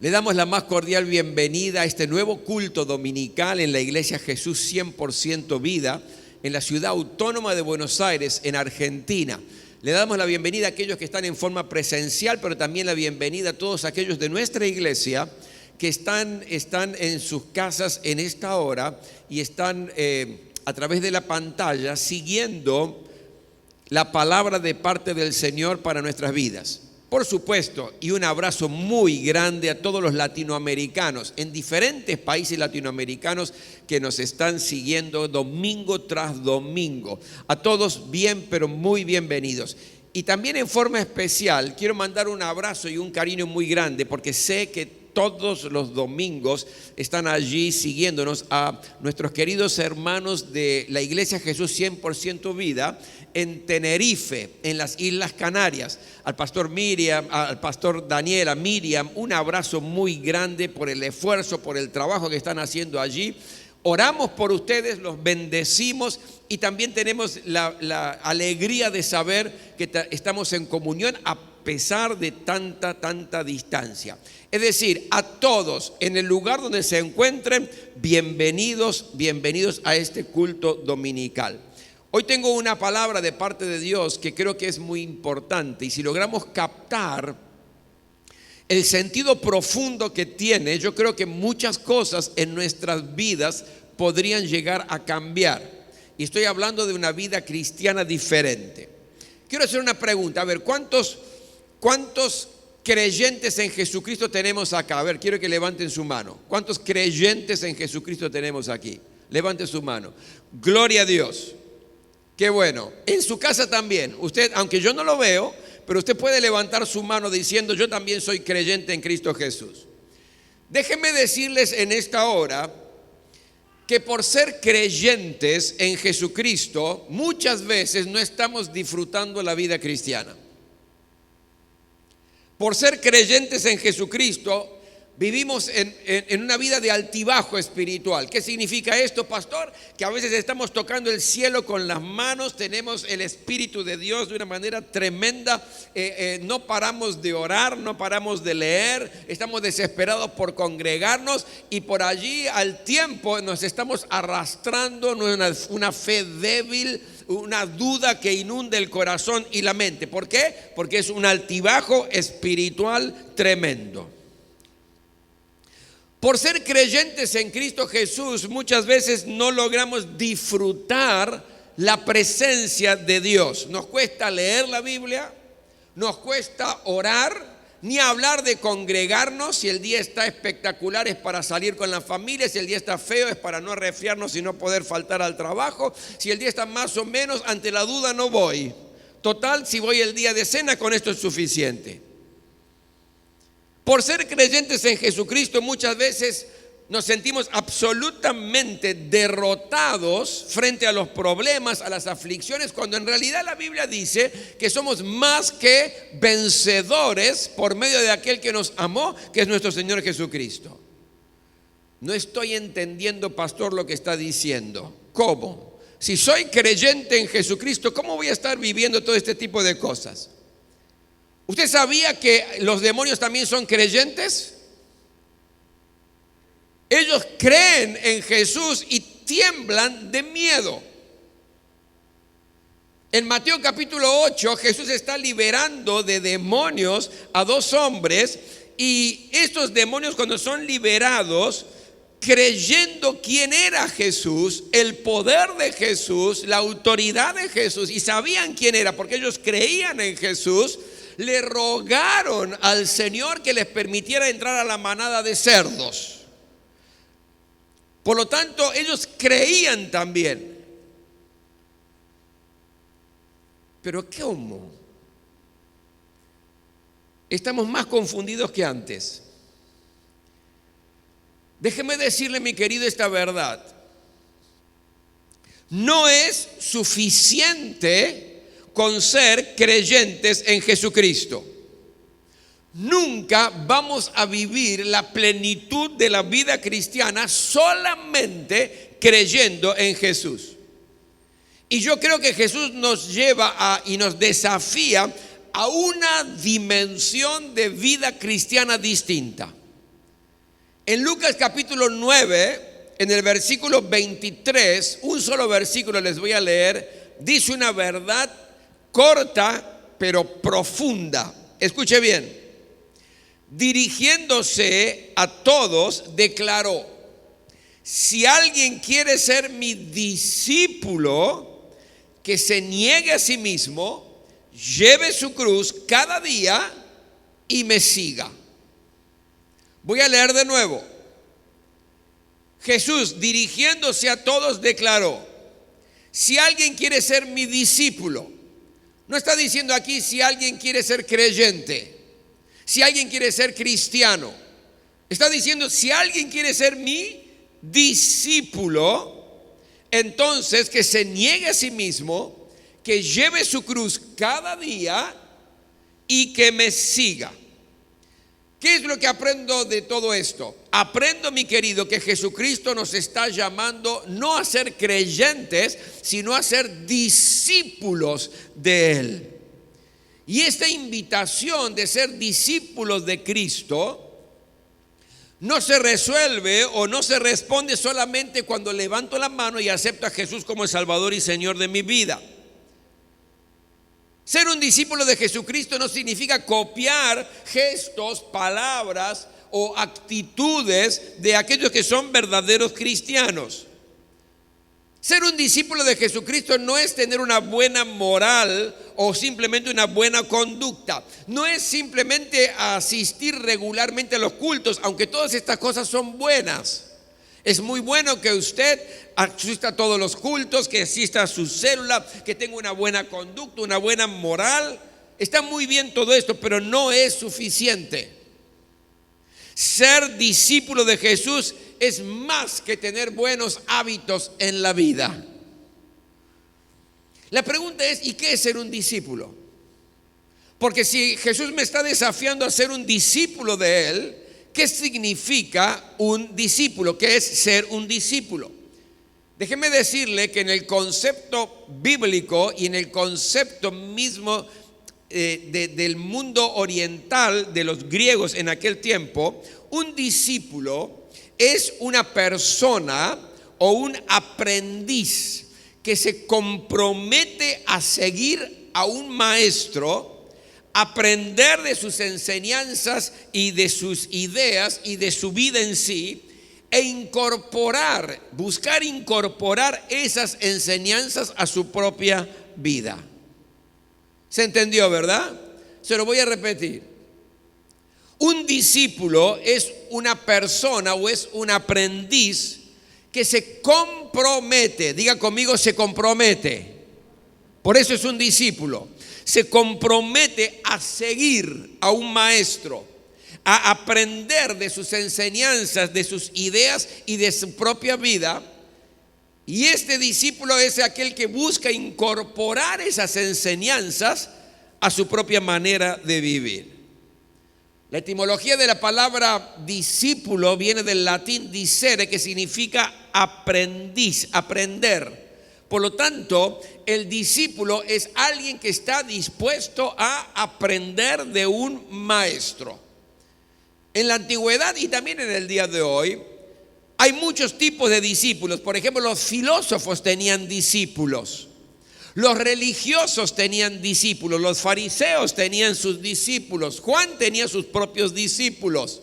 Le damos la más cordial bienvenida a este nuevo culto dominical en la Iglesia Jesús 100% Vida, en la ciudad autónoma de Buenos Aires, en Argentina. Le damos la bienvenida a aquellos que están en forma presencial, pero también la bienvenida a todos aquellos de nuestra iglesia que están en sus casas en esta hora y están a través de la pantalla siguiendo la palabra de parte del Señor para nuestras vidas. Por supuesto, y un abrazo muy grande a todos los latinoamericanos en diferentes países latinoamericanos que nos están siguiendo domingo tras domingo. A todos bien, pero muy bienvenidos. Y también en forma especial quiero mandar un abrazo y un cariño muy grande porque sé que todos los domingos están allí siguiéndonos a nuestros queridos hermanos de la Iglesia Jesús 100% Vida en Tenerife, en las Islas Canarias. Al pastor Miriam, al pastor Daniel, a Miriam, un abrazo muy grande por el esfuerzo, por el trabajo que están haciendo allí. Oramos por ustedes, los bendecimos y también tenemos la alegría de saber que estamos en comunión a pesar de tanta distancia. Es decir, a todos en el lugar donde se encuentren, bienvenidos a este culto dominical. Hoy tengo una palabra de parte de Dios que creo que es muy importante y si logramos captar el sentido profundo que tiene, yo creo que muchas cosas en nuestras vidas podrían llegar a cambiar. Y estoy hablando de una vida cristiana diferente. Quiero hacer una pregunta, a ver, ¿cuántos creyentes en Jesucristo tenemos acá? A ver, quiero que levanten su mano. ¿Cuántos creyentes en Jesucristo tenemos aquí? Levanten su mano. Gloria a Dios. Qué bueno. En su casa también. Usted, aunque yo no lo veo, pero usted puede levantar su mano diciendo: yo también soy creyente en Cristo Jesús. Déjenme decirles en esta hora que por ser creyentes en Jesucristo, muchas veces no estamos disfrutando la vida cristiana. Por ser creyentes en Jesucristo, vivimos en una vida de altibajo espiritual. ¿Qué significa esto, pastor? Que a veces estamos tocando el cielo con las manos, tenemos el Espíritu de Dios de una manera tremenda, no paramos de orar, no paramos de leer, estamos desesperados por congregarnos y por allí al tiempo nos estamos arrastrando una fe débil, una duda que inunde el corazón y la mente. ¿Por qué? Porque es un altibajo espiritual tremendo. Por ser creyentes en Cristo Jesús, muchas veces no logramos disfrutar la presencia de Dios. Nos cuesta leer la Biblia, nos cuesta orar, ni hablar de congregarnos. Si el día está espectacular es para salir con la familia, si el día está feo es para no resfriarnos y no poder faltar al trabajo, si el día está más o menos, ante la duda no voy. Total, si voy el día de cena, con esto es suficiente. Por ser creyentes en Jesucristo, muchas veces nos sentimos absolutamente derrotados frente a los problemas, a las aflicciones, cuando en realidad la Biblia dice que somos más que vencedores por medio de aquel que nos amó, que es nuestro Señor Jesucristo. No estoy entendiendo, pastor, lo que está diciendo. ¿Cómo? Si soy creyente en Jesucristo, ¿cómo voy a estar viviendo todo este tipo de cosas? ¿Usted sabía que los demonios también son creyentes? Ellos creen en Jesús y tiemblan de miedo. En Mateo capítulo 8, Jesús está liberando de demonios a dos hombres y estos demonios, cuando son liberados, creyendo quién era Jesús, el poder de Jesús, la autoridad de Jesús, y sabían quién era porque ellos creían en Jesús, le rogaron al Señor que les permitiera entrar a la manada de cerdos. Por lo tanto, ellos creían también. Pero ¿cómo? Estamos más confundidos que antes. Déjeme decirle, mi querido, esta verdad. No es suficiente con ser creyentes en Jesucristo. nunca vamos a vivir la plenitud de la vida cristiana solamente creyendo en Jesús. Y yo creo que Jesús nos lleva y nos desafía a una dimensión de vida cristiana distinta. En Lucas capítulo 9, en el versículo 23, un solo versículo les voy a leer, dice una verdad corta pero profunda. Escuche bien. Dirigiéndose a todos, declaró: si alguien quiere ser mi discípulo, que se niegue a sí mismo, lleve su cruz cada día y me siga. Voy a leer de nuevo. Jesús, dirigiéndose a todos, declaró: si alguien quiere ser mi discípulo, no está diciendo aquí si alguien quiere ser creyente, si alguien quiere ser cristiano, está diciendo si alguien quiere ser mi discípulo, entonces que se niegue a sí mismo, que lleve su cruz cada día y que me siga. ¿Qué es lo que aprendo de todo esto? Aprendo, mi querido, que Jesucristo nos está llamando no a ser creyentes, sino a ser discípulos de Él. Y esta invitación de ser discípulos de Cristo no se resuelve o no se responde solamente cuando levanto la mano y acepto a Jesús como el Salvador y Señor de mi vida. Ser un discípulo de Jesucristo no significa copiar gestos, palabras o actitudes de aquellos que son verdaderos cristianos. Ser un discípulo de Jesucristo no es tener una buena moral o simplemente una buena conducta. No es simplemente asistir regularmente a los cultos, aunque todas estas cosas son buenas. Es muy bueno que usted asista a todos los cultos, que asista a su célula, que tenga una buena conducta, una buena moral. Está muy bien todo esto, pero no es suficiente. Ser discípulo de Jesús es más que tener buenos hábitos en la vida. La pregunta es, ¿y qué es ser un discípulo? Porque si Jesús me está desafiando a ser un discípulo de Él, ¿qué significa un discípulo? ¿Qué es ser un discípulo? Déjeme decirle que en el concepto bíblico y en el concepto mismo del mundo oriental de los griegos en aquel tiempo, un discípulo es una persona o un aprendiz que se compromete a seguir a un maestro, aprender de sus enseñanzas y de sus ideas y de su vida en sí, e buscar incorporar esas enseñanzas a su propia vida. ¿Se entendió, verdad? Se lo voy a repetir. Un discípulo es una persona o es un aprendiz que se compromete. Diga conmigo, se compromete. Por eso es un discípulo. Se compromete a seguir a un maestro, a aprender de sus enseñanzas, de sus ideas y de su propia vida. Y este discípulo es aquel que busca incorporar esas enseñanzas a su propia manera de vivir. La etimología de la palabra discípulo viene del latín discere, que significa aprendiz, aprender. Por lo tanto, el discípulo es alguien que está dispuesto a aprender de un maestro. En la antigüedad y también en el día de hoy hay muchos tipos de discípulos. Por ejemplo, los filósofos tenían discípulos, los religiosos tenían discípulos, los fariseos tenían sus discípulos, Juan tenía sus propios discípulos,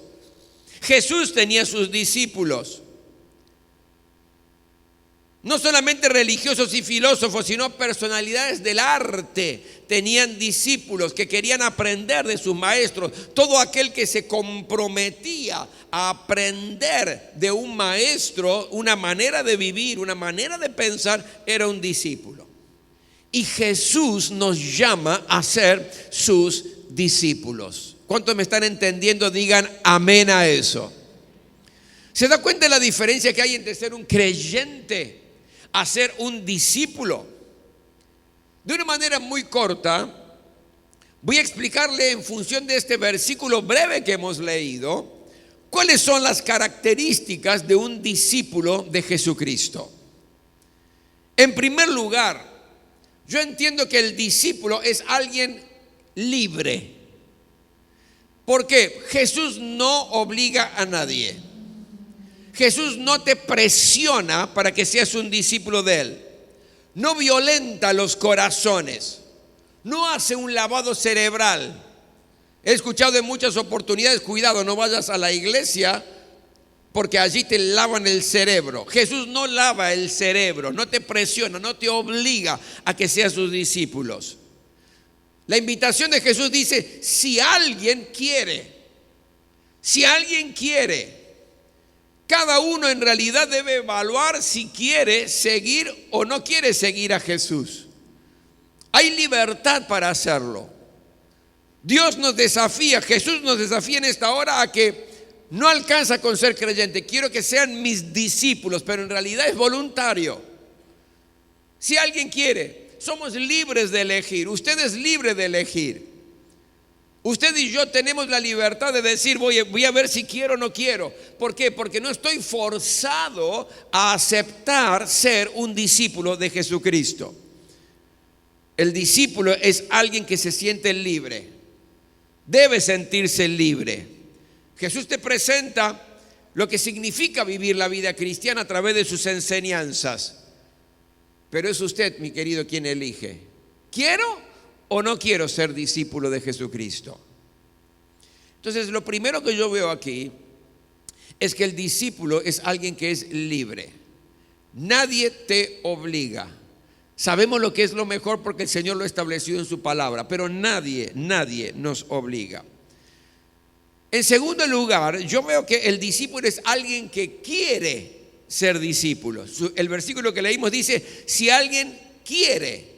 Jesús tenía sus discípulos. No solamente religiosos y filósofos, sino personalidades del arte tenían discípulos que querían aprender de sus maestros. Todo aquel que se comprometía a aprender de un maestro, una manera de vivir, una manera de pensar, era un discípulo. Y Jesús nos llama a ser sus discípulos. ¿Cuántos me están entendiendo? Digan amén a eso. ¿Se da cuenta de la diferencia que hay entre ser un creyente a ser un discípulo? De una manera muy corta, Voy a explicarle en función de este versículo breve que hemos leído, cuáles son las características de un discípulo de Jesucristo. En primer lugar, yo entiendo que el discípulo es alguien libre. ¿Por qué? Jesús no obliga a nadie. Jesús no te presiona para que seas un discípulo de Él. No violenta los corazones. No hace un lavado cerebral. He escuchado en muchas oportunidades: cuidado, no vayas a la iglesia porque allí te lavan el cerebro. Jesús no lava el cerebro, no te presiona, no te obliga a que seas sus discípulos. La invitación de Jesús dice: si alguien quiere, cada uno en realidad debe evaluar si quiere seguir o no quiere seguir a Jesús. Hay libertad para hacerlo. Dios nos desafía, Jesús nos desafía en esta hora a que no alcanza con ser creyente. Quiero que sean mis discípulos, pero en realidad es voluntario. Si alguien quiere, somos libres de elegir. Usted es libre de elegir. Usted y yo tenemos la libertad de decir: voy a ver si quiero o no quiero. ¿Por qué? Porque no estoy forzado a aceptar ser un discípulo de Jesucristo. El discípulo es alguien que se siente libre. Debe sentirse libre. Jesús te presenta lo que significa vivir la vida cristiana a través de sus enseñanzas. Pero es usted, mi querido, quien elige: ¿quiero o no quiero ser discípulo de Jesucristo? Entonces, lo primero que yo veo aquí es que el discípulo es alguien que es libre. Nadie te obliga. Sabemos lo que es lo mejor porque el Señor lo estableció en su palabra, pero nadie nos obliga. En segundo lugar, yo veo que el discípulo es alguien que quiere ser discípulo. El versículo que leímos dice: si alguien quiere.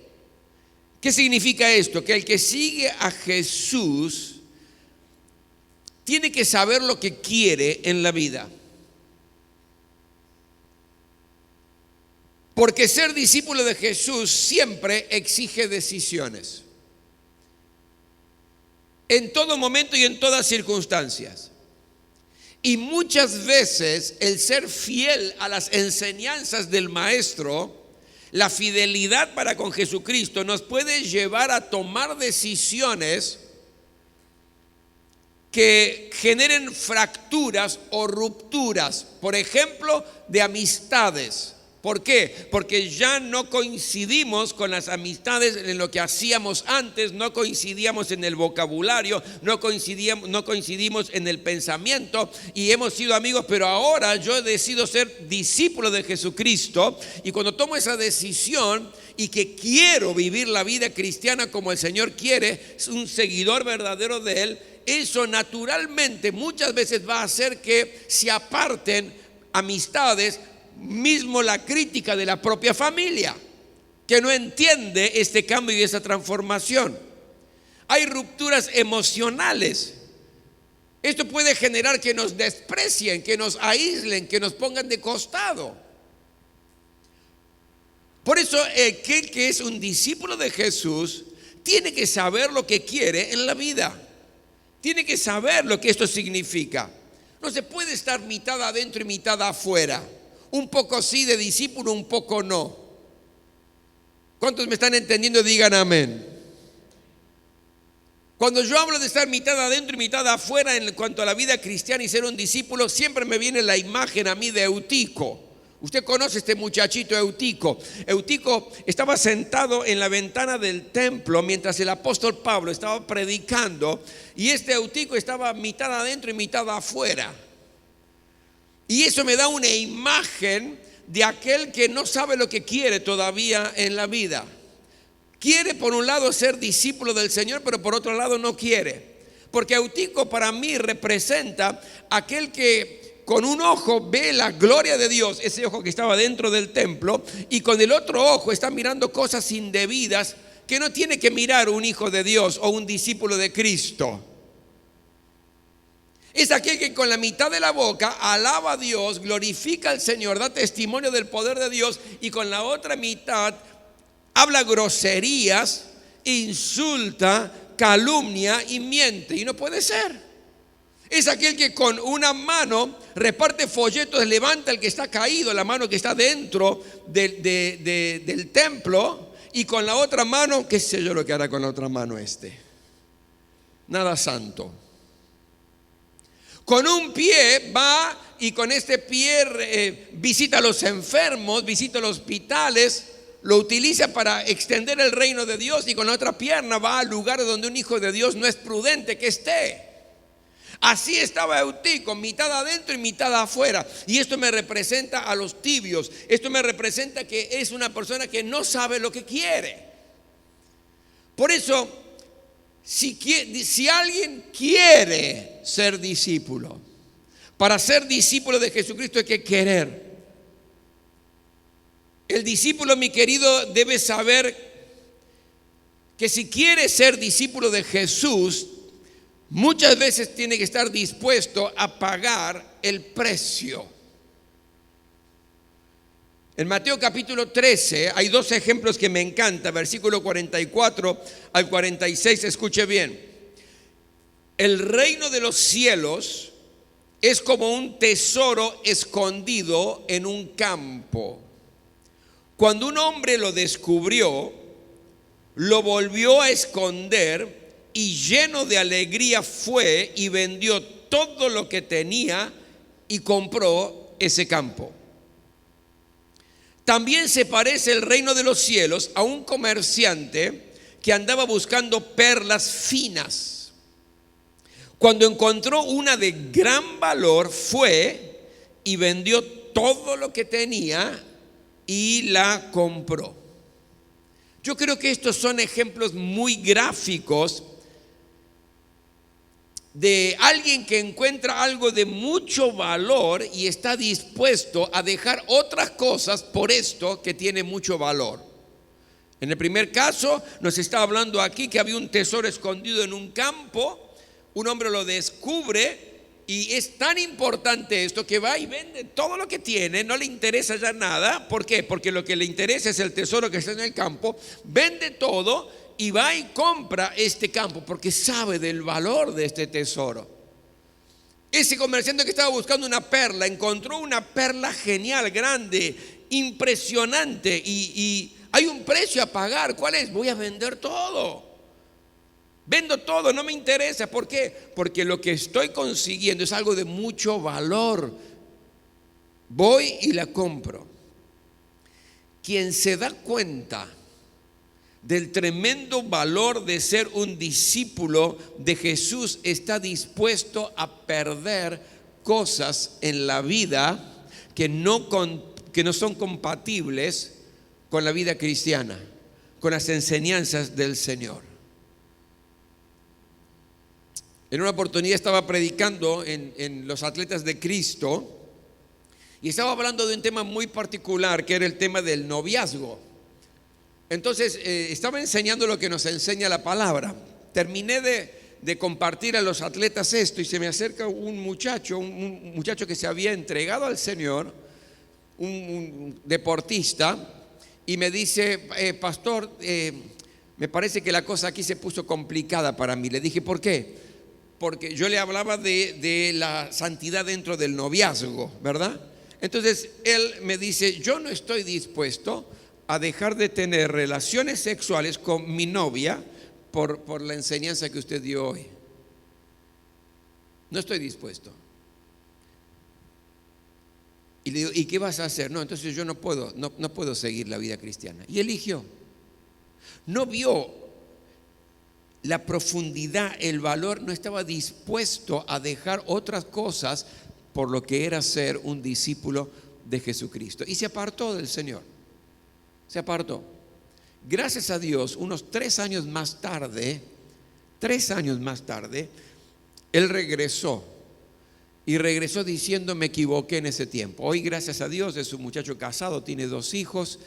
¿Qué significa esto? Que el que sigue a Jesús tiene que saber lo que quiere en la vida. Porque ser discípulo de Jesús siempre exige decisiones. En todo momento y en todas circunstancias. Y muchas veces el ser fiel a las enseñanzas del Maestro, la fidelidad para con Jesucristo, nos puede llevar a tomar decisiones que generen fracturas o rupturas, por ejemplo, de amistades. ¿Por qué? Porque ya no coincidimos con las amistades en lo que hacíamos antes, no coincidíamos en el vocabulario, no coincidimos en el pensamiento y hemos sido amigos, pero ahora yo decido ser discípulo de Jesucristo, y cuando tomo esa decisión y que quiero vivir la vida cristiana como el Señor quiere, un seguidor verdadero de Él, eso naturalmente muchas veces va a hacer que se aparten amistades, mismo la crítica de la propia familia, que no entiende este cambio y esa transformación. Hay rupturas emocionales. Esto puede generar que nos desprecien, que nos aíslen, que nos pongan de costado. Por eso aquel que es un discípulo de Jesús tiene que saber lo que quiere en la vida. Tiene que saber lo que esto significa. No se puede estar mitad adentro y mitad afuera. Un poco sí de discípulo, un poco no. ¿Cuántos me están entendiendo? Digan amén. Cuando yo hablo de estar mitad adentro y mitad afuera en cuanto a la vida cristiana y ser un discípulo, siempre me viene la imagen a mí de Eutico. Usted conoce este muchachito Eutico. Eutico estaba sentado en la ventana del templo mientras el apóstol Pablo estaba predicando, y este Eutico estaba mitad adentro y mitad afuera. Y eso me da una imagen de aquel que no sabe lo que quiere todavía en la vida. Quiere por un lado ser discípulo del Señor, pero por otro lado no quiere. Porque Eutico para mí representa aquel que con un ojo ve la gloria de Dios, ese ojo que estaba dentro del templo, y con el otro ojo está mirando cosas indebidas que no tiene que mirar un hijo de Dios o un discípulo de Cristo. Es aquel que con la mitad de la boca alaba a Dios, glorifica al Señor, da testimonio del poder de Dios, y con la otra mitad habla groserías, insulta, calumnia y miente. Y no puede ser. Es aquel que con una mano reparte folletos, levanta al que está caído, la mano que está dentro del templo, y con la otra mano, qué sé yo lo que hará con la otra mano Nada santo. Con un pie va y con este pie visita a los enfermos, visita los hospitales, lo utiliza para extender el reino de Dios, y con la otra pierna va al lugar donde un hijo de Dios no es prudente que esté. Así estaba Eutico, mitad adentro y mitad afuera. Y esto me representa a los tibios. Esto me representa que es una persona que no sabe lo que quiere. Por eso, si alguien quiere ser discípulo, para ser discípulo de Jesucristo hay que querer. El discípulo, mi querido, debe saber que si quiere ser discípulo de Jesús, muchas veces tiene que estar dispuesto a pagar el precio. En Mateo capítulo 13 hay dos ejemplos que me encantan, versículo 44 al 46, escuche bien. El reino de los cielos es como un tesoro escondido en un campo. Cuando un hombre lo descubrió, lo volvió a esconder, y lleno de alegría fue y vendió todo lo que tenía y compró ese campo. También se parece el reino de los cielos a un comerciante que andaba buscando perlas finas. Cuando encontró una de gran valor, fue y vendió todo lo que tenía y la compró. Yo creo que estos son ejemplos muy gráficos de alguien que encuentra algo de mucho valor y está dispuesto a dejar otras cosas por esto que tiene mucho valor. En el primer caso nos está hablando aquí que había un tesoro escondido en un campo. Un hombre lo descubre y es tan importante esto que va y vende todo lo que tiene, no le interesa ya nada. ¿Por qué? Porque lo que le interesa es el tesoro que está en el campo. Vende todo y va y compra este campo porque sabe del valor de este tesoro. Ese comerciante que estaba buscando una perla encontró una perla genial, grande, impresionante, y hay un precio a pagar. ¿Cuál es? Voy a vender todo. Vendo todo, no me interesa. ¿Por qué? Porque lo que estoy consiguiendo es algo de mucho valor. Voy y la compro. Quien se da cuenta del tremendo valor de ser un discípulo de Jesús está dispuesto a perder cosas en la vida que no son compatibles con la vida cristiana, con las enseñanzas del Señor. En una oportunidad estaba predicando en los Atletas de Cristo y estaba hablando de un tema muy particular, que era el tema del noviazgo. Entonces estaba enseñando lo que nos enseña la palabra. Terminé de compartir a los atletas esto y se me acerca un muchacho que se había entregado al Señor, un deportista, y me dice, pastor, me parece que la cosa aquí se puso complicada para mí. Le dije, ¿por qué? Porque yo le hablaba de la santidad dentro del noviazgo, ¿verdad? Entonces él me dice, yo no estoy dispuesto a dejar de tener relaciones sexuales con mi novia por la enseñanza que usted dio hoy. No estoy dispuesto. Y le digo, ¿y qué vas a hacer? No, entonces yo no puedo seguir la vida cristiana. Y eligió. No vio la profundidad, el valor, no estaba dispuesto a dejar otras cosas por lo que era ser un discípulo de Jesucristo. Y se apartó del Señor. Se apartó. Gracias a Dios, unos 3 años más tarde, él regresó. Y regresó diciendo, me equivoqué en ese tiempo. Hoy, gracias a Dios, es un muchacho casado, tiene 2 hijos,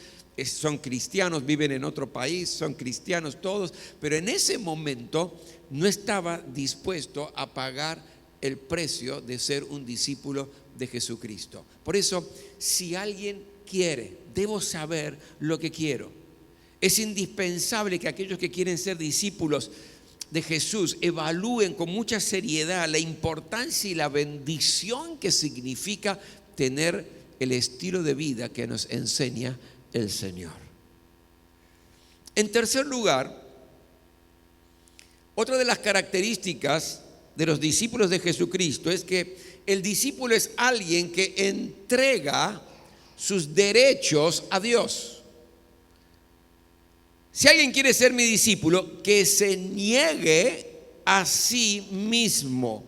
son cristianos, viven en otro país, son cristianos todos. Pero en ese momento no estaba dispuesto a pagar el precio de ser un discípulo de Jesucristo. Por eso, si alguien quiere, debo saber lo que quiero. Es indispensable que aquellos que quieren ser discípulos de Jesús evalúen con mucha seriedad la importancia y la bendición que significa tener el estilo de vida que nos enseña el Señor. En tercer lugar, otra de las características de los discípulos de Jesucristo es que el discípulo es alguien que entrega sus derechos a Dios. Si alguien quiere ser mi discípulo, que se niegue a sí mismo.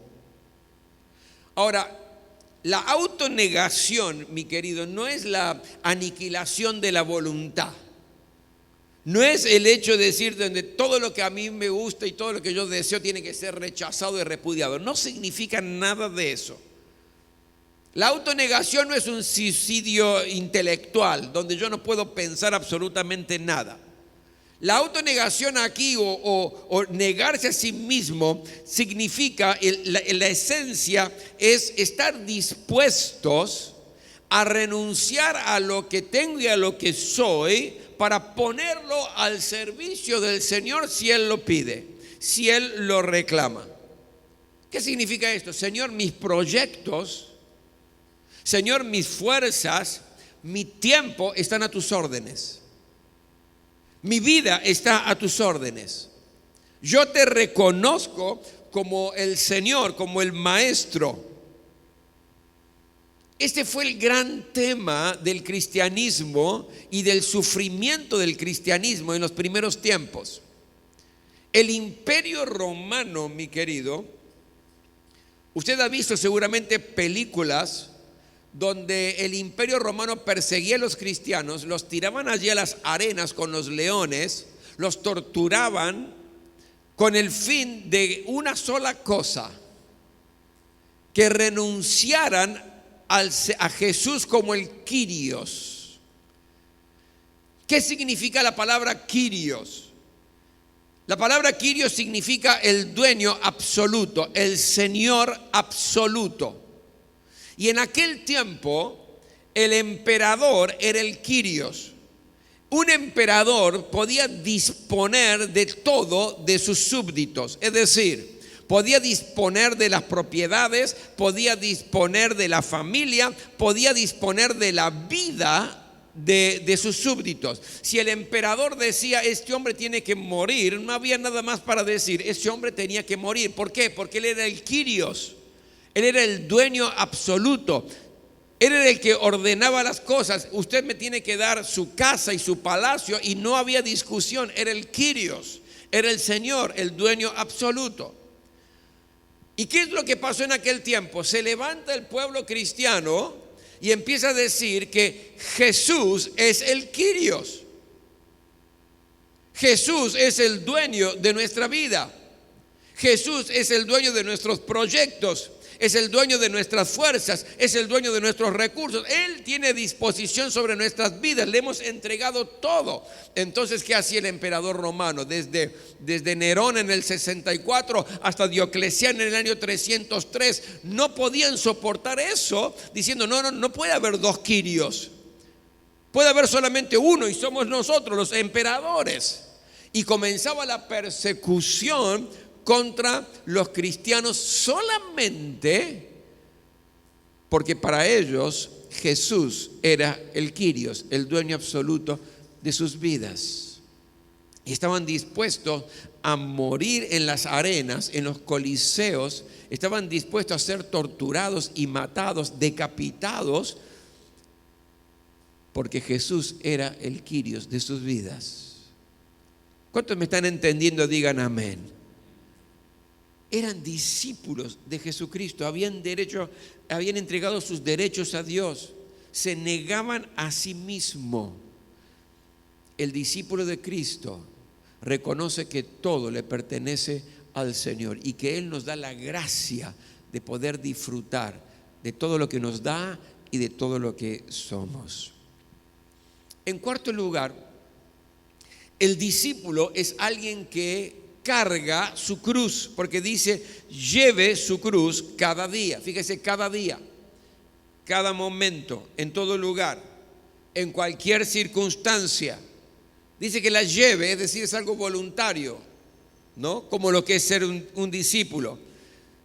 Ahora, la autonegación, mi querido, no es la aniquilación de la voluntad. No es el hecho de decir donde todo lo que a mí me gusta y todo lo que yo deseo tiene que ser rechazado y repudiado. No significa nada de eso. La autonegación no es un suicidio intelectual donde yo no puedo pensar absolutamente nada. La autonegación aquí o negarse a sí mismo significa, la esencia es estar dispuestos a renunciar a lo que tengo y a lo que soy para ponerlo al servicio del Señor si Él lo pide, si Él lo reclama. ¿Qué significa esto? Señor, mis proyectos, Señor, mis fuerzas, mi tiempo están a tus órdenes. Mi vida está a tus órdenes. Yo te reconozco como el Señor, como el Maestro. Este fue el gran tema del cristianismo y del sufrimiento del cristianismo en los primeros tiempos. El Imperio Romano, mi querido, usted ha visto seguramente películas donde el Imperio Romano perseguía a los cristianos, los tiraban allí a las arenas con los leones, los torturaban con el fin de una sola cosa: que renunciaran a Jesús como el Kyrios. ¿Qué significa la palabra Kyrios? La palabra Kyrios significa el dueño absoluto, el Señor absoluto. Y en aquel tiempo el emperador era el Kyrios. Un emperador podía disponer de todo de sus súbditos, es decir, podía disponer de las propiedades, podía disponer de la familia, podía disponer de la vida de sus súbditos. Si el emperador decía, este hombre tiene que morir, no había nada más para decir, ese hombre tenía que morir. ¿Por qué? Porque él era el Kyrios, él era el dueño absoluto, él era el que ordenaba las cosas. Usted me tiene que dar su casa y su palacio, y no había discusión. Era el Kyrios, era el Señor, el dueño absoluto. ¿Y qué es lo que pasó en aquel tiempo? Se levanta el pueblo cristiano y empieza a decir que Jesús es el Kyrios. Jesús es el dueño de nuestra vida. Jesús es el dueño de nuestros proyectos. Es el dueño de nuestras fuerzas, es el dueño de nuestros recursos. Él tiene disposición sobre nuestras vidas, le hemos entregado todo. Entonces, ¿qué hacía el emperador romano? Desde Nerón en el 64 hasta Diocleciano en el año 303, no podían soportar eso, diciendo, no puede haber dos Kyrios. Puede haber solamente uno, y somos nosotros los emperadores. Y comenzaba la persecución contra los cristianos solamente porque para ellos Jesús era el Kyrios, el dueño absoluto de sus vidas. Y estaban dispuestos a morir en las arenas, en los coliseos, estaban dispuestos a ser torturados y matados, decapitados, porque Jesús era el Kyrios de sus vidas. ¿Cuántos me están entendiendo? Digan amén. Eran discípulos de Jesucristo, habían entregado sus derechos a Dios, se negaban a sí mismo. El discípulo de Cristo reconoce que todo le pertenece al Señor y que Él nos da la gracia de poder disfrutar de todo lo que nos da y de todo lo que somos. En cuarto lugar, el discípulo es alguien que carga su cruz, porque dice, lleve su cruz cada día. Fíjese, cada día, cada momento, en todo lugar, en cualquier circunstancia. Dice que la lleve, es decir, es algo voluntario. ¿no? Como lo que es ser un discípulo.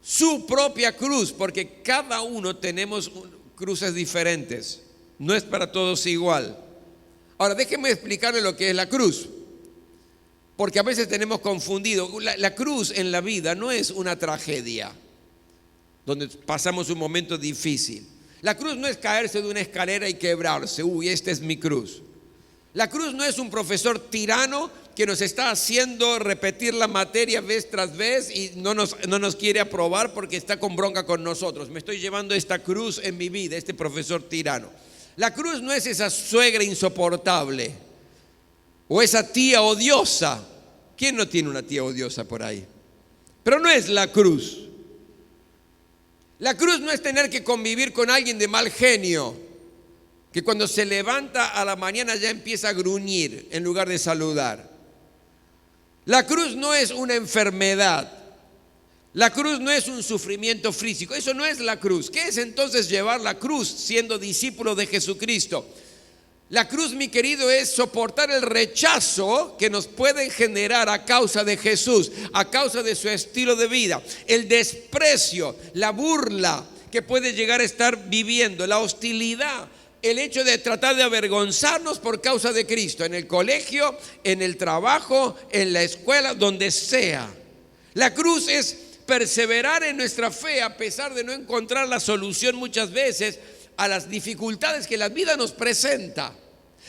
Su propia cruz, porque cada uno tenemos cruces diferentes. No es para todos igual. Ahora, déjenme explicarle lo que es la cruz. Porque a veces tenemos confundido. La cruz en la vida no es una tragedia donde pasamos un momento difícil. La cruz no es caerse de una escalera y quebrarse. Uy, esta es mi cruz. La cruz no es un profesor tirano que nos está haciendo repetir la materia vez tras vez y no nos quiere aprobar porque está con bronca con nosotros. Me estoy llevando esta cruz en mi vida, este profesor tirano. La cruz no es esa suegra insoportable o esa tía odiosa. ¿Quién no tiene una tía odiosa por ahí? Pero no es la cruz. La cruz no es tener que convivir con alguien de mal genio, que cuando se levanta a la mañana ya empieza a gruñir en lugar de saludar. La cruz no es una enfermedad. La cruz no es un sufrimiento físico. Eso no es la cruz. ¿Qué es entonces llevar la cruz siendo discípulo de Jesucristo? La cruz, mi querido, es soportar el rechazo que nos pueden generar a causa de Jesús, a causa de su estilo de vida, el desprecio, la burla que puede llegar a estar viviendo, la hostilidad, el hecho de tratar de avergonzarnos por causa de Cristo, en el colegio, en el trabajo, en la escuela, donde sea. La cruz es perseverar en nuestra fe a pesar de no encontrar la solución muchas veces a las dificultades que la vida nos presenta.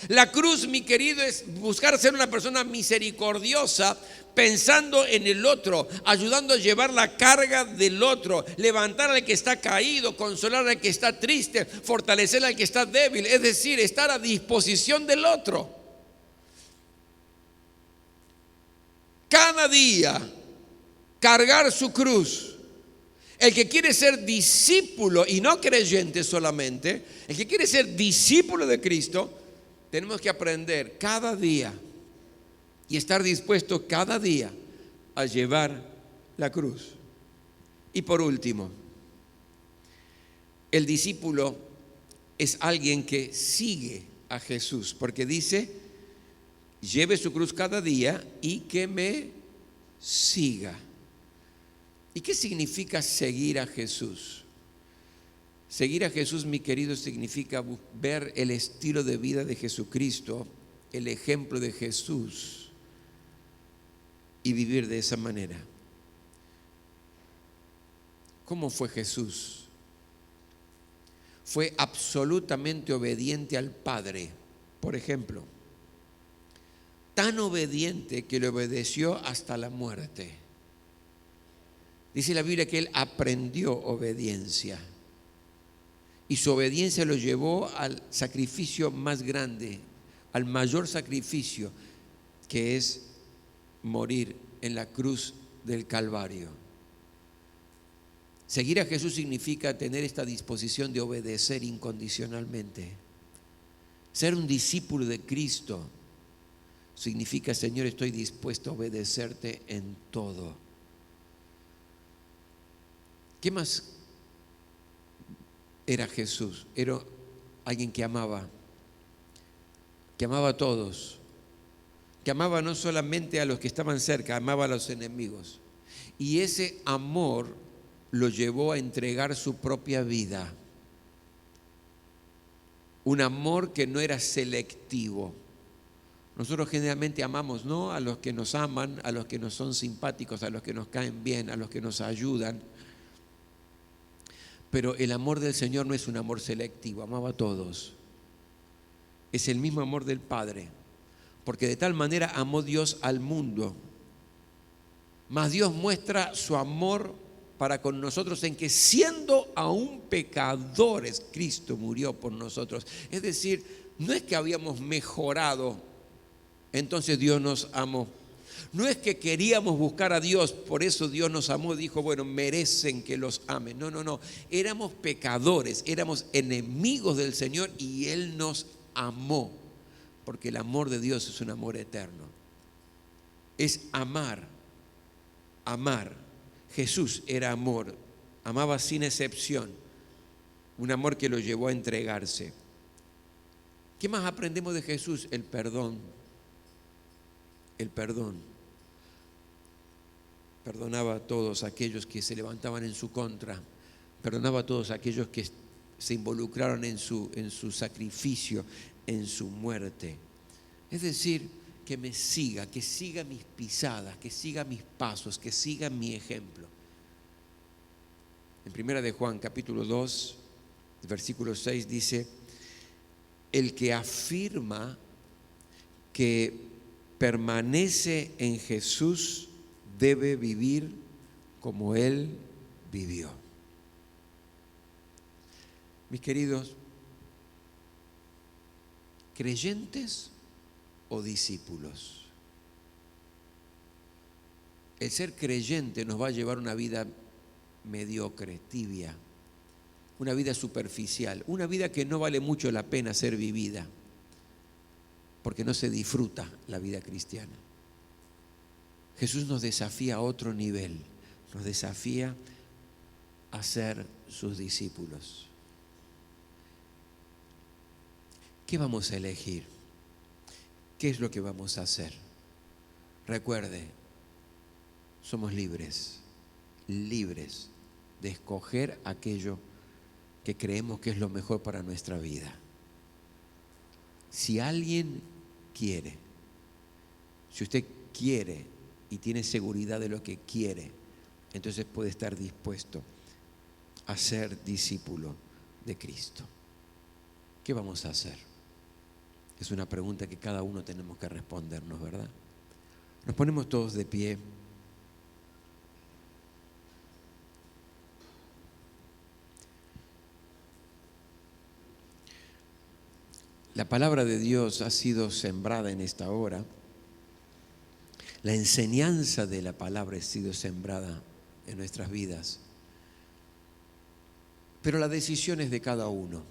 La cruz, mi querido, es buscar ser una persona misericordiosa, pensando en el otro, ayudando a llevar la carga del otro, levantar al que está caído, consolar al que está triste, fortalecer al que está débil, es decir, estar a disposición del otro. Cada día cargar su cruz. El que quiere ser discípulo y no creyente solamente, el que quiere ser discípulo de Cristo, tenemos que aprender cada día y estar dispuesto cada día a llevar la cruz. Y por último, el discípulo es alguien que sigue a Jesús, porque dice, lleve su cruz cada día y que me siga. ¿Y qué significa seguir a Jesús? Seguir a Jesús, mi querido, significa ver el estilo de vida de Jesucristo, el ejemplo de Jesús y vivir de esa manera. ¿Cómo fue Jesús? Fue absolutamente obediente al Padre, por ejemplo. Tan obediente que le obedeció hasta la muerte. Dice la Biblia que él aprendió obediencia y su obediencia lo llevó al sacrificio más grande, al mayor sacrificio, que es morir en la cruz del Calvario. Seguir a Jesús significa tener esta disposición de obedecer incondicionalmente. Ser un discípulo de Cristo significa, Señor, estoy dispuesto a obedecerte en todo. ¿Qué más era Jesús? Era alguien que amaba a todos, que amaba no solamente a los que estaban cerca, amaba a los enemigos. Y ese amor lo llevó a entregar su propia vida. Un amor que no era selectivo. Nosotros generalmente amamos, ¿no?, a los que nos aman, a los que nos son simpáticos, a los que nos caen bien, a los que nos ayudan. Pero el amor del Señor no es un amor selectivo, amaba a todos. Es el mismo amor del Padre, porque de tal manera amó Dios al mundo. Mas Dios muestra su amor para con nosotros en que siendo aún pecadores, Cristo murió por nosotros. Es decir, no es que habíamos mejorado, entonces Dios nos amó. No es que queríamos buscar a Dios, por eso Dios nos amó, dijo, bueno, merecen que los amen. No. Éramos pecadores, éramos enemigos del Señor y Él nos amó, porque el amor de Dios es un amor eterno. Es amar. Jesús era amor, amaba sin excepción, un amor que lo llevó a entregarse. ¿Qué más aprendemos de Jesús? El perdón. perdonaba a todos aquellos que se levantaban en su contra, perdonaba a todos aquellos que se involucraron en su sacrificio, en su muerte. Es decir, que me siga, que siga mis pisadas, que siga mis pasos, que siga mi ejemplo. En 1 de Juan, capítulo 2, versículo 6 dice: el que afirma que permanece en Jesús debe vivir como Él vivió. Mis queridos, ¿creyentes o discípulos? El ser creyente nos va a llevar una vida mediocre, tibia, una vida superficial, una vida que no vale mucho la pena ser vivida, porque no se disfruta la vida cristiana. Jesús nos desafía a otro nivel, nos desafía a ser sus discípulos. ¿Qué vamos a elegir? ¿Qué es lo que vamos a hacer? Recuerde, somos libres de escoger aquello que creemos que es lo mejor para nuestra vida. Si alguien quiere, si usted quiere y tiene seguridad de lo que quiere, entonces puede estar dispuesto a ser discípulo de Cristo. ¿Qué vamos a hacer? Es una pregunta que cada uno tenemos que respondernos, ¿verdad? Nos ponemos todos de pie. La palabra de Dios ha sido sembrada en esta hora. La enseñanza de la palabra ha sido sembrada en nuestras vidas. Pero la decisión es de cada uno.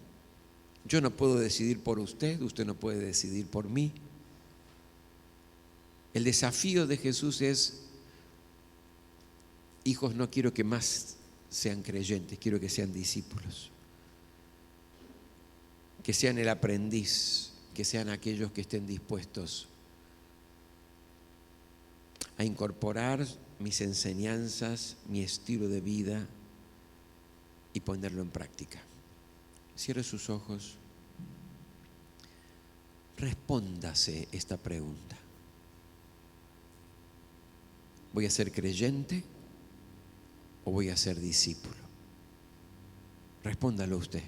Yo no puedo decidir por usted, usted no puede decidir por mí. El desafío de Jesús es: hijos, no quiero que más sean creyentes, quiero que sean discípulos. Que sean el aprendiz, que sean aquellos que estén dispuestos a incorporar mis enseñanzas, mi estilo de vida y ponerlo en práctica. Cierre sus ojos. Respóndase esta pregunta. ¿Voy a ser creyente o voy a ser discípulo? Respóndalo usted.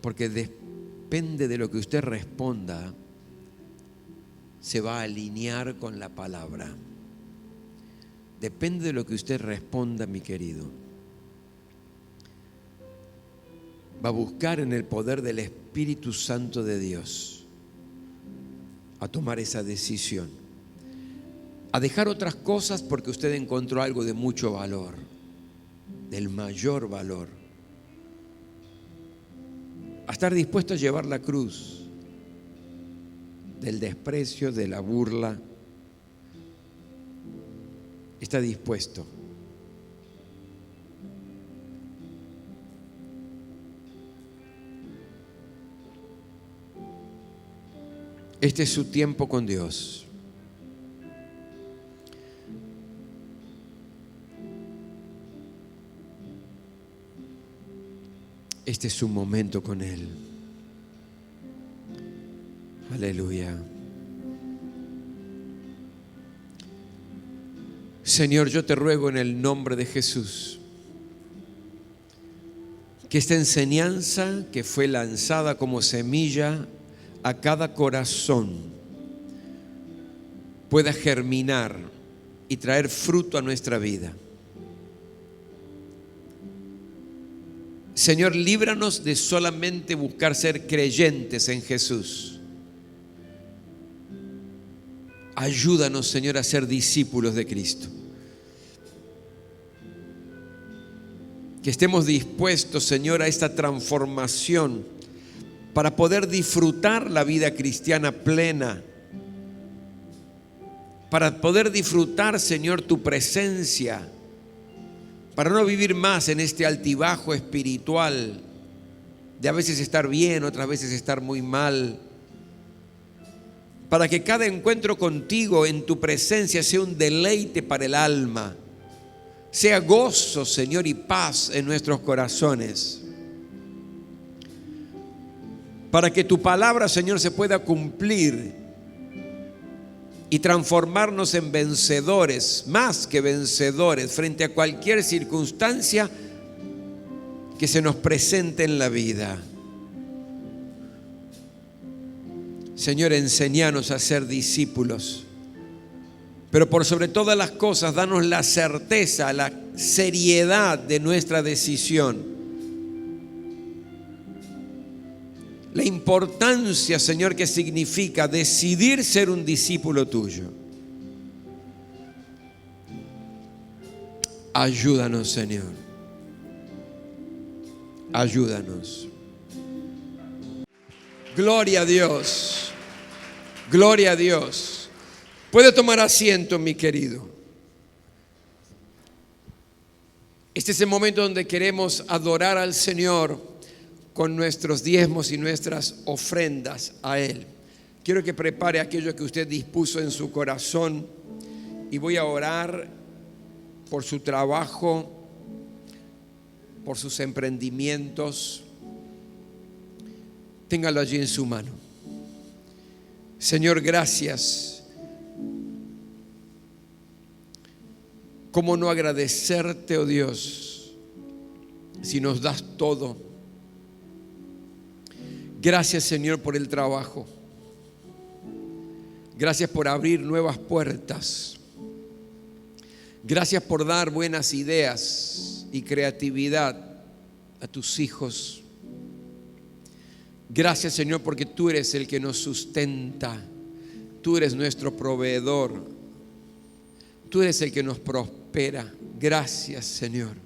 Porque depende de lo que usted responda, se va a alinear con la palabra. Depende de lo que usted responda, mi querido. Va a buscar en el poder del Espíritu Santo de Dios a tomar esa decisión, a dejar otras cosas porque usted encontró algo de mucho valor, del mayor valor, a estar dispuesto a llevar la cruz del desprecio, de la burla. Está dispuesto. Este es su tiempo con Dios. Este es su momento con Él. Aleluya. Señor, yo te ruego en el nombre de Jesús que esta enseñanza que fue lanzada como semilla a cada corazón pueda germinar y traer fruto a nuestra vida. Señor, líbranos de solamente buscar ser creyentes en Jesús. Ayúdanos, Señor, a ser discípulos de Cristo. Que estemos dispuestos, Señor, a esta transformación para poder disfrutar la vida cristiana plena, para poder disfrutar, Señor, tu presencia, para no vivir más en este altibajo espiritual de a veces estar bien, otras veces estar muy mal, para que cada encuentro contigo en tu presencia sea un deleite para el alma, sea gozo, Señor, y paz en nuestros corazones, para que tu palabra, Señor, se pueda cumplir y transformarnos en vencedores, más que vencedores, frente a cualquier circunstancia que se nos presente en la vida. Señor, enséñanos a ser discípulos, pero por sobre todas las cosas, danos la certeza, la seriedad de nuestra decisión. La importancia, Señor, que significa decidir ser un discípulo tuyo. Ayúdanos, Señor. Ayúdanos. Gloria a Dios. Gloria a Dios. Puede tomar asiento, mi querido. Este es el momento donde queremos adorar al Señor con nuestros diezmos y nuestras ofrendas a Él. Quiero que prepare aquello que usted dispuso en su corazón y voy a orar por su trabajo, por sus emprendimientos. Téngalo allí en su mano. Señor, gracias. ¿Cómo no agradecerte, oh Dios, si nos das todo? Gracias, Señor, por el trabajo. Gracias por abrir nuevas puertas. Gracias por dar buenas ideas y creatividad a tus hijos. Gracias, Señor, porque tú eres el que nos sustenta. Tú eres nuestro proveedor. Tú eres el que nos prospera. Gracias, Señor.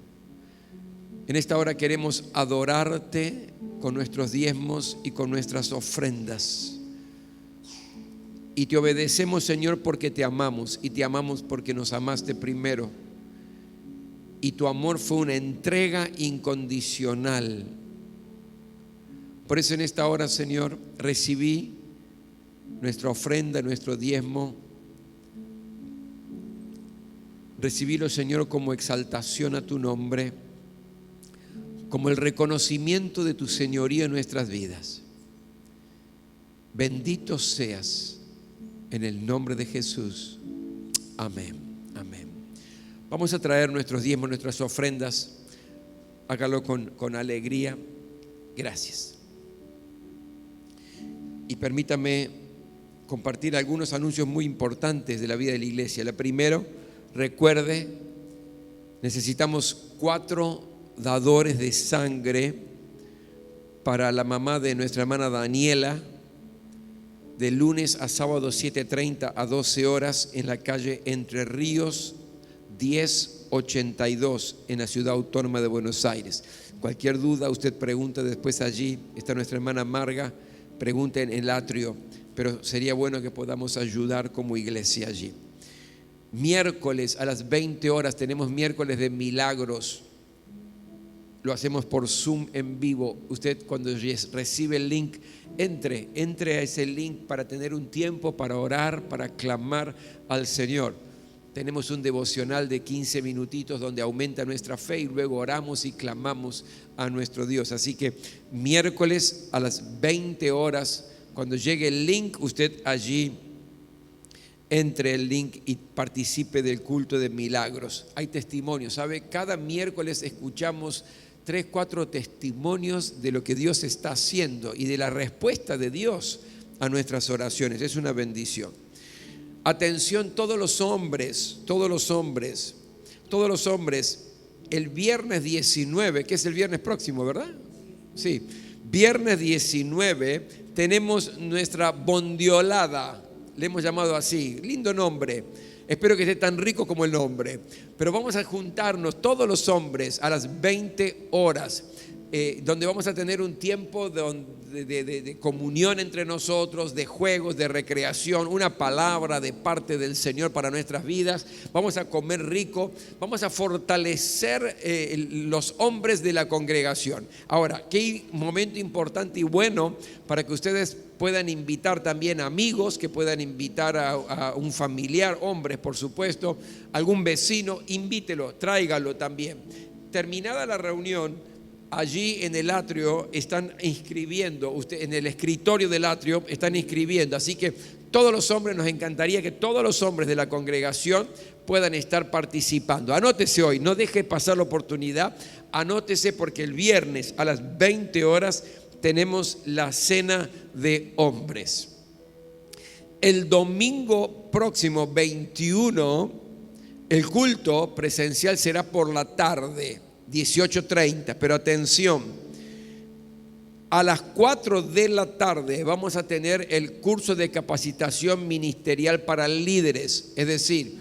En esta hora queremos adorarte con nuestros diezmos y con nuestras ofrendas. Y te obedecemos, Señor, porque te amamos, y te amamos porque nos amaste primero. Y tu amor fue una entrega incondicional. Por eso en esta hora, Señor, recibí nuestra ofrenda, nuestro diezmo. Recibílo, Señor, como exaltación a tu nombre, como el reconocimiento de tu señoría en nuestras vidas. Bendito seas en el nombre de Jesús. Amén, amén. Vamos a traer nuestros diezmos, nuestras ofrendas. Hágalo con alegría. Gracias. Y permítame compartir algunos anuncios muy importantes de la vida de la iglesia. La primero, recuerde, necesitamos 4 dadores de sangre para la mamá de nuestra hermana Daniela, de lunes a sábado 7:30 a 12 horas en la calle Entre Ríos 1082 en la ciudad autónoma de Buenos Aires. Cualquier duda usted pregunta después, allí está nuestra hermana Marga, pregunte en el atrio, pero sería bueno que podamos ayudar como iglesia allí. Miércoles a las 20 horas tenemos miércoles de milagros. Lo hacemos por Zoom en vivo. Usted, cuando recibe el link, entre a ese link para tener un tiempo para orar, para clamar al Señor. Tenemos un devocional de 15 minutitos donde aumenta nuestra fe y luego oramos y clamamos a nuestro Dios. Así que miércoles a las 20 horas, cuando llegue el link, usted allí entre el link y participe del culto de milagros. Hay testimonios, ¿sabe? Cada miércoles escuchamos 3, 4 testimonios de lo que Dios está haciendo y de la respuesta de Dios a nuestras oraciones. Es una bendición. Atención, todos los hombres, el viernes 19, que es el viernes próximo, ¿verdad? Sí, viernes 19 tenemos nuestra bondiolada, le hemos llamado así, lindo nombre. Espero que esté tan rico como el nombre. Pero vamos a juntarnos todos los hombres a las 20 horas. donde vamos a tener un tiempo de comunión entre nosotros, de juegos, de recreación, una palabra de parte del Señor para nuestras vidas. Vamos a comer rico, vamos a fortalecer los hombres de la congregación. Ahora, qué momento importante y bueno para que ustedes puedan invitar también amigos, que puedan invitar a un familiar, hombres por supuesto, algún vecino, invítelo, tráigalo también. Terminada la reunión, allí en el atrio están inscribiendo, en el escritorio del atrio están inscribiendo, así que todos los hombres, nos encantaría que todos los hombres de la congregación puedan estar participando. Anótese hoy, no deje pasar la oportunidad, anótese porque el viernes a las 20 horas tenemos la cena de hombres. El domingo próximo 21, el culto presencial será por la tarde, 18:30, pero atención, a las 4 de la tarde vamos a tener el curso de capacitación ministerial para líderes, es decir,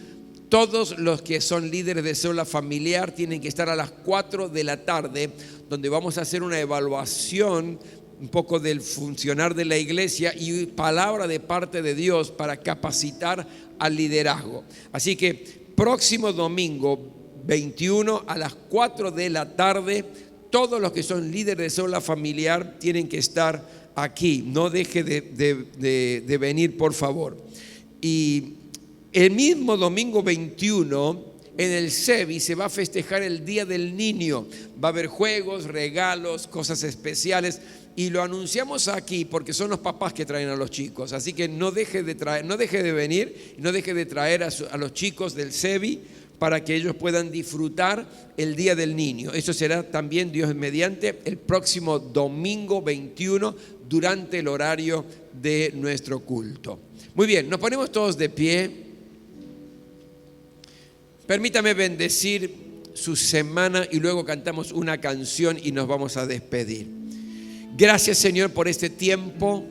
todos los que son líderes de célula familiar tienen que estar a las 4 de la tarde, donde vamos a hacer una evaluación un poco del funcionar de la iglesia y palabra de parte de Dios para capacitar al liderazgo. Así que próximo domingo 21 a las 4 de la tarde, todos los que son líderes de célula familiar tienen que estar aquí. No deje de venir, por favor. Y el mismo domingo 21, en el CEBI se va a festejar el Día del Niño. Va a haber juegos, regalos, cosas especiales. Y lo anunciamos aquí porque son los papás que traen a los chicos. Así que no deje de venir, no deje de traer a los chicos del CEBI para que ellos puedan disfrutar el Día del Niño. Eso será también, Dios mediante, el próximo domingo 21 durante el horario de nuestro culto. Muy bien, nos ponemos todos de pie. Permítame bendecir su semana y luego cantamos una canción y nos vamos a despedir. Gracias, Señor, por este tiempo.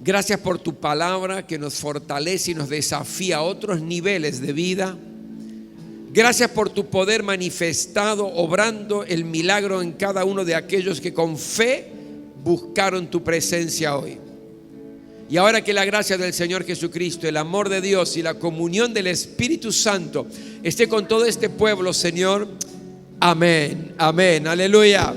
Gracias por tu palabra que nos fortalece y nos desafía a otros niveles de vida. Gracias por tu poder manifestado, obrando el milagro en cada uno de aquellos que con fe buscaron tu presencia hoy. Y ahora que la gracia del Señor Jesucristo, el amor de Dios y la comunión del Espíritu Santo esté con todo este pueblo, Señor. Amén, amén, aleluya.